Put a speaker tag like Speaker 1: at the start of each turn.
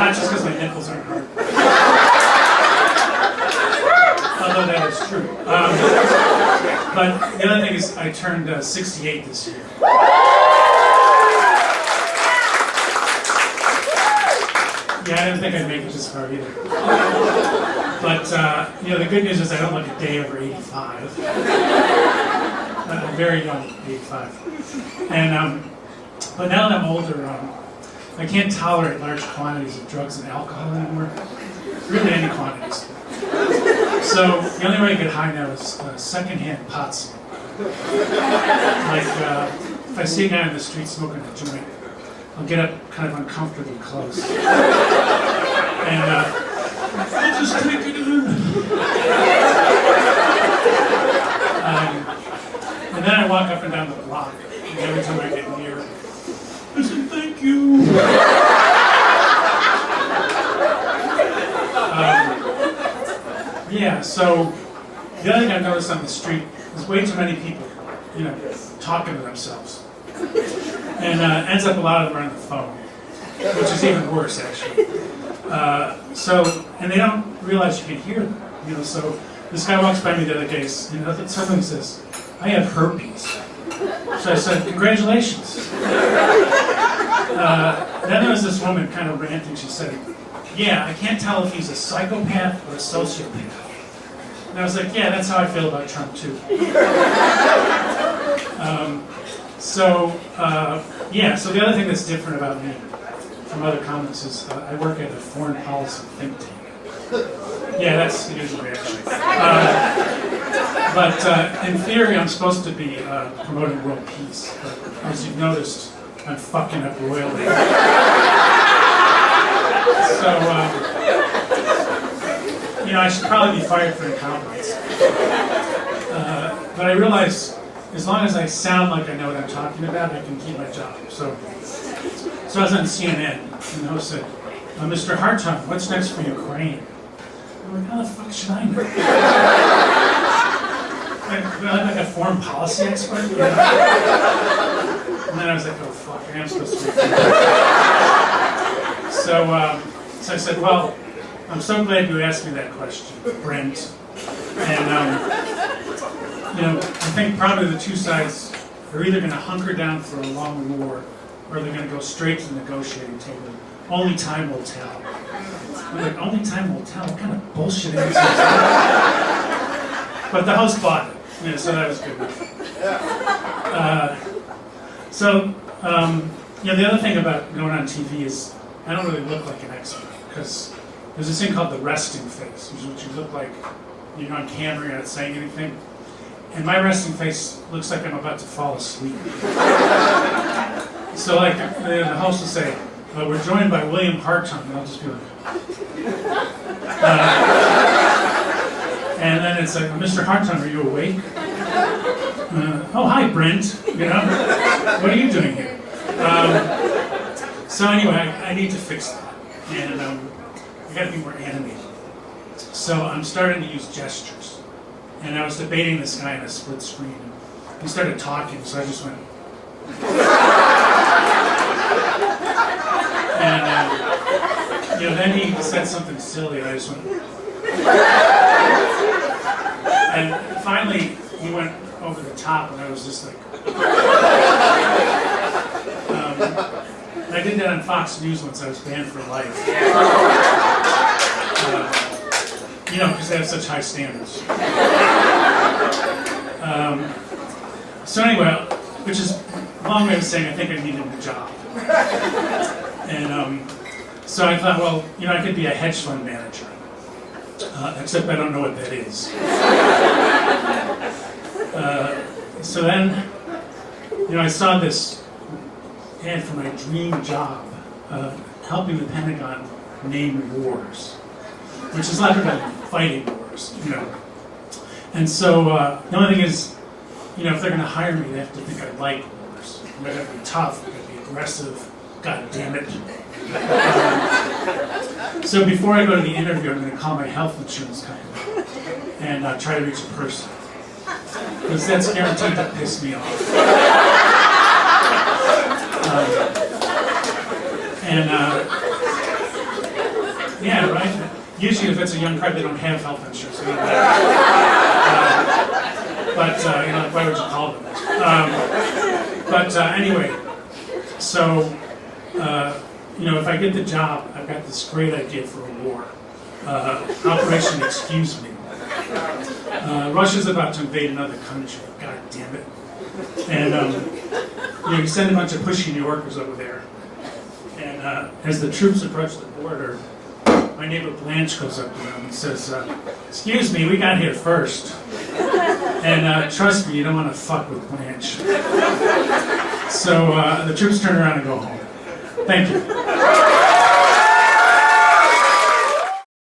Speaker 1: Not just because my nipples aren't hard. Although that is true. But the other thing is I turned 68 this year. Yeah, I didn't think I'd make it this far either. But, the good news is I don't look a day over 85. I'm very young, 85. And, but now that I'm older, I can't tolerate large quantities of drugs and alcohol anymore. Really any quantities. So the only way I get high now is secondhand pot smoke. Like, if I see a guy on the street smoking a joint, I'll get up kind of uncomfortably close. And I'll just take it in. And then I walk up and down the block, and every time I get near, I say, thank you. Yeah, so the other thing I've noticed on the street is way too many people, talking to themselves. And ends up a lot of them are on the phone, which is even worse, actually. And they don't realize you can hear them. So this guy walks by me the other day, and somebody says, I have herpes. So I said, congratulations. Then there was this woman kind of ranting. She said, yeah, I can't tell if he's a psychopath or a sociopath. And I was like, yeah, that's how I feel about Trump, too. So the other thing that's different about me from other comics is I work at a foreign policy think tank. Yeah, that's the usual reaction. But in theory, I'm supposed to be promoting world peace. But as you've noticed, I'm fucking up royally. So, I should probably be fired for incompetence. But I realize as long as I sound like I know what I'm talking about, I can keep my job. So I was on CNN, and the host said, Mr. Hartung, what's next for Ukraine? I'm like, how the fuck should I know? I'm like a foreign policy expert? And then I was like, oh fuck, I am supposed to be. So I said, well, I'm so glad you asked me that question, Brent. And, I think probably the two sides are either going to hunker down for a long war, or they're going to go straight to the negotiating table. Only time will tell. I'm like, only time will tell? What kind of bullshit answer is that? But the host bought it, so that was good. The other thing about going on TV is I don't really look like an expert, because there's this thing called the resting face, which is what you look like. You're on camera, you're not saying anything. And my resting face looks like I'm about to fall asleep. So like, the host will say, we're joined by William Hartung, and I'll just be like, and then it's like, Mr. Hartung, are you awake? Oh, hi, Brent. What are you doing here? So anyway, I need to fix that, and I got to be more animated. So I'm starting to use gestures, and I was debating this guy on a split screen. And he started talking, so I just went. And then he said something silly, and I just went. And finally, he went over the top, and I was just like. I did that on Fox News once. I was banned for life. Because they have such high standards. So anyway, which is a long way of saying I think I needed a job. And so I thought, well, I could be a hedge fund manager. Except I don't know what that is. So then, I saw this ad for my dream job, helping the Pentagon name wars, which is not about fighting wars, And so the only thing is, if they're going to hire me, they have to think I like wars. I got to be tough, I got to be aggressive. God damn it. So before I go to the interview, I'm going to call my health insurance company and try to reach a person, because that's guaranteed to piss me off. especially if it's a young crowd, they don't have health insurance. So why would you call them that? Anyway, so, if I get the job, I've got this great idea for a war. Operation Excuse Me. Russia's about to invade another country. God damn it. And, you send a bunch of pushy New Yorkers over there. And as the troops approach the border, my neighbor Blanche goes up to them and says, excuse me, we got here first. And trust me, you don't want to fuck with Blanche. So the troops turn around and go home. Thank you.